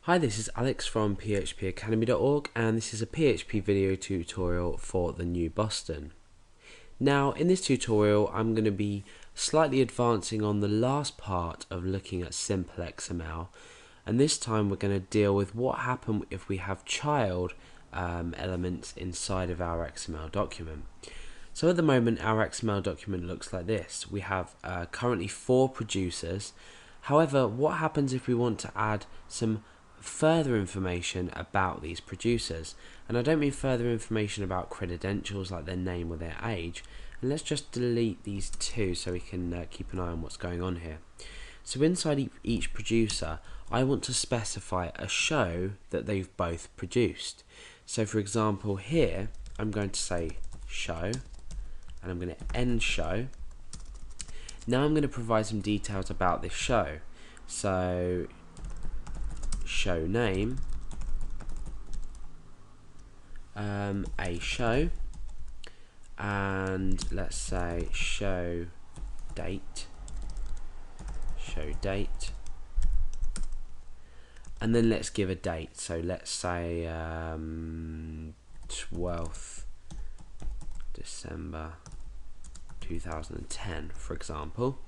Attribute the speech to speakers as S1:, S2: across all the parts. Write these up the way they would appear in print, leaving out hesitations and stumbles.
S1: Hi, this is Alex from phpacademy.org, and this is a PHP video tutorial for the new Boston. Now, in this tutorial, I'm going to be slightly advancing on the last part of looking at simple XML, and this time we're going to deal with what happens if we have child elements inside of our XML document. So at the moment, our XML document looks like this. We have currently 4 producers. However, what happens if we want to add some further information about these producers? And I don't mean further information about credentials like their name or their age. And let's just delete these 2 so we can keep an eye on what's going on here. So inside each producer, I want to specify a show that they've both produced. So for example, here I'm going to say show, and I'm going to end show. Now I'm going to provide some details about this show. So show name, a show, and let's say show date, and then let's give a date. So let's say 12th December 2010, for example.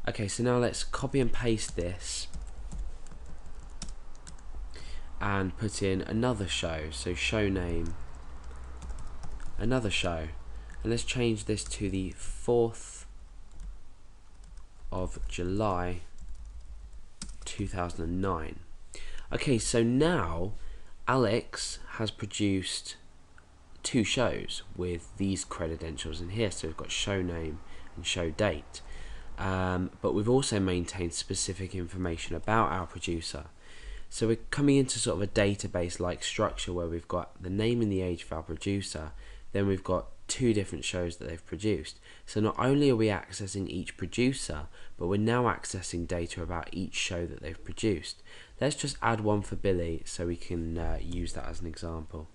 S1: Okay, so now let's copy and paste this and put in another show. So show name, another show, and let's change this to the 4th of July 2009. Okay, so now Alex has produced 2 shows with these credentials in here. So we've got show name and show date, but we've also maintained specific information about our producer. So we're coming into sort of a database like structure where we've got the name and the age of our producer, then we've got 2 different shows that they've produced. So not only are we accessing each producer, but we're now accessing data about each show that they've produced. Let's just add one for Billy so we can use that as an example.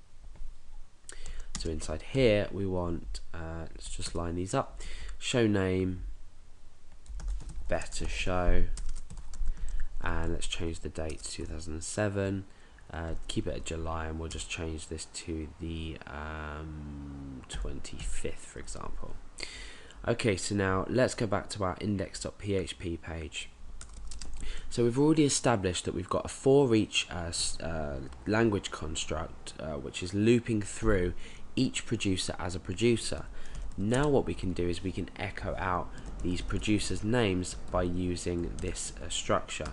S1: So inside here we want, let's just line these up, show name, better show, and let's change the date to 2007, keep it at July, and we'll just change this to the 25th, for example. Okay, so now let's go back to our index.php page. So we've already established that we've got a for each language construct, which is looping through each producer as a producer. Now what we can do is we can echo out these producers' names by using this structure.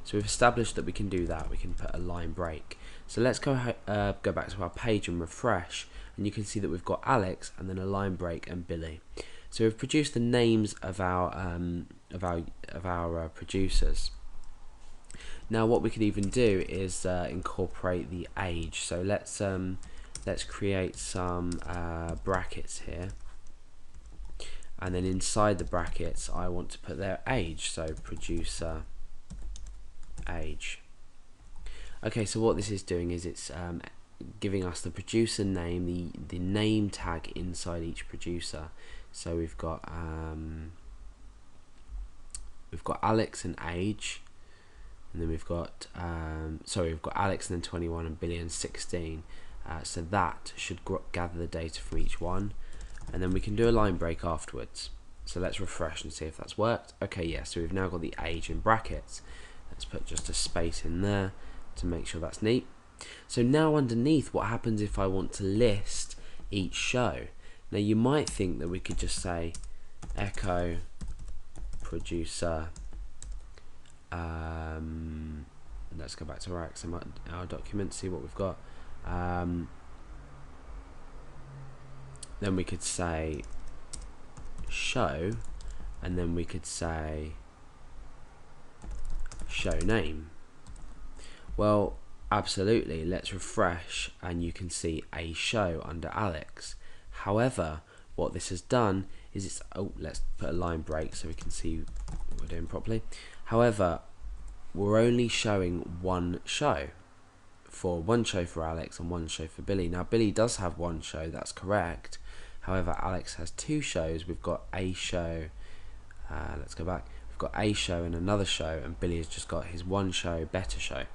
S1: So we've established that we can do that. We can put a line break. So let's go back to our page and refresh, and you can see that we've got Alex and then a line break and Billy. So we've produced the names of our producers. Now what we could even do is incorporate the age. So let's create some brackets here, and then inside the brackets I want to put their age. So producer age. Okay, so what this is doing is it's giving us the producer name, the name tag inside each producer. So we've got Alex and age, and then we've got we've got Alex and then 21 and Billy and 16. So that should gather the data from each one, and then we can do a line break afterwards. So let's refresh and see if that's worked. Okay, yeah, so we've now got the age in brackets. Let's put just a space in there to make sure that's neat. So now underneath, what happens if I want to list each show? Now you might think that we could just say echo producer. Let's go back to our XML document, see what we've got. Then we could say show, and then we could say show name. Well, absolutely, let's refresh and you can see a show under Alex. However, what this has done is it's, let's put a line break so we can see what we're doing properly. However, we're only showing one show for Alex and one show for Billy. Now Billy does have one show, that's correct. However, Alex has 2 shows. We've got a show, let's go back, we've got a show and another show, and Billy has just got his one show, better show.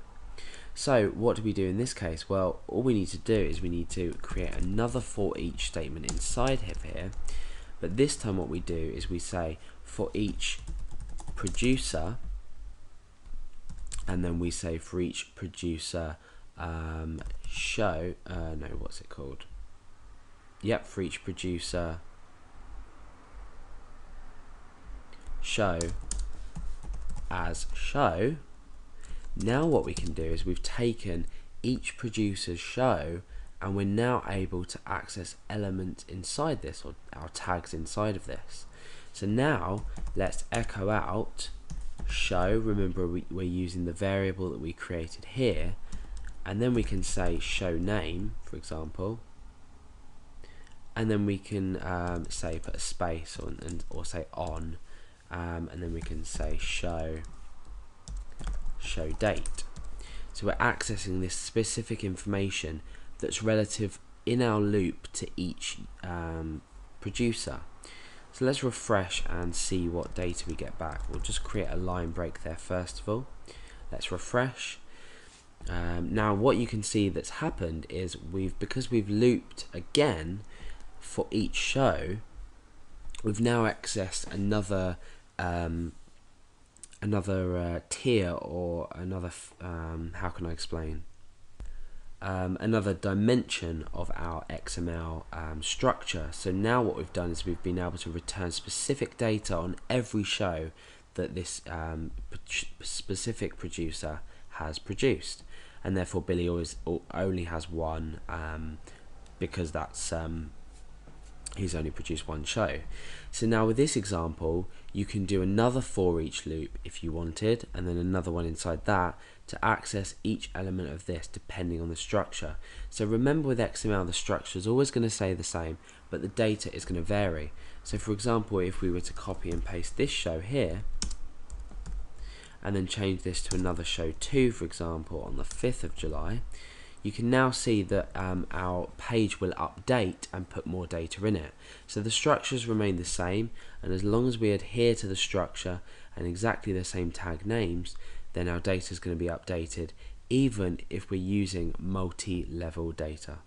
S1: So what do we do in this case? Well, all we need to do is we need to create another for each statement inside here, but this time what we do is we say for each producer, and then we say for each producer show, no, what's it called? Yep, for each producer show as show. Now what we can do is we've taken each producer's show and we're now able to access elements inside this, or our tags inside of this. So now let's echo out show. Remember, we're using the variable that we created here, and then we can say show name, for example, and then we can say put a space or say on, and then we can say show date. So we're accessing this specific information that's relative in our loop to each producer. So let's refresh and see what data we get back. We'll just create a line break there first of all. Let's refresh. Now what you can see that's happened is because we've looped again for each show, we've now accessed another tier, or another how can I explain, another dimension of our XML structure. So now what we've done is we've been able to return specific data on every show that this specific producer has produced, and therefore Billy only has one, because that's he's only produced one show. So now with this example, you can do another for each loop if you wanted, and then another one inside that to access each element of this depending on the structure. So remember, with XML the structure is always going to stay the same, but the data is going to vary. So for example, if we were to copy and paste this show here and then change this to another show 2, for example, on the 5th of July, you can now see that our page will update and put more data in it. So the structures remain the same, and as long as we adhere to the structure and exactly the same tag names, then our data is going to be updated, even if we're using multi-level data.